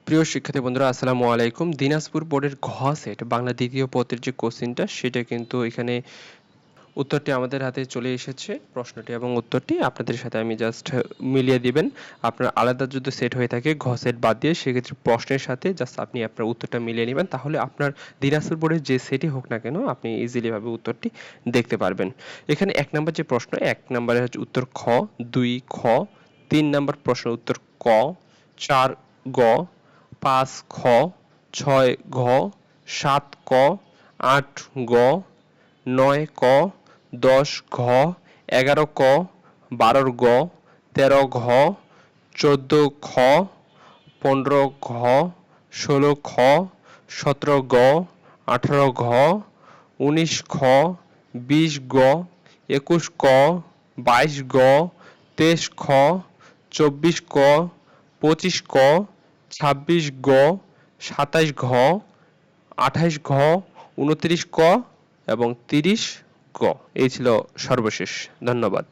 প্রিয় শিক্ষার্থী বন্ধুরা আসসালামু আলাইকুম। দিনাজপুর বোর্ডের ঘ সেট বাংলা দ্বিতীয় পত্রের যে কোশ্চেনটা সেটা কিন্তু এখানে উত্তরটি আমাদের হাতে চলে এসেছে। প্রশ্নটি এবং উত্তরটি আপনাদের সাথে আমি জাস্ট মিলিয়ে দিবেন। আপনার আলাদা যদি সেট হয়ে থাকে ঘ সেট বাদ দিয়ে সেক্ষেত্রে প্রশ্নের সাথে জাস্ট আপনি আপনার উত্তরটা মিলিয়ে নেবেন। তাহলে আপনার দিনাজপুর বোর্ডের যে সেটই হোক না কেন আপনি ইজিলি ভাবে উত্তরটি দেখতে পারবেন। এখানে ১ নম্বর যে প্রশ্ন ১ নম্বরে হচ্ছে উত্তর খ, ২ খ, ৩ নম্বর প্রশ্ন উত্তর ক, ৪ গ, ৫ খ, ৬ ঘ, ৭ ক, ৮ গ, ৯ ক, ১০ ঘ, ১১ ক, ১২ গ, ১৩ ঘ, ১৪ খ, ১৫ ঘ, ১৬ খ, ১৭ গ, ১৮ ঘ, ১৯ খ, ২০ গ, ২১ ক, ২২ গ, ২৩ খ, ২৪ ক, ২৫ ক, ২৬ গ, ২৭ ঘ, ২৮ ঘ, ২৯ ক এবং ৩০ গ। এই ছিল সর্বশেষ। ধন্যবাদ।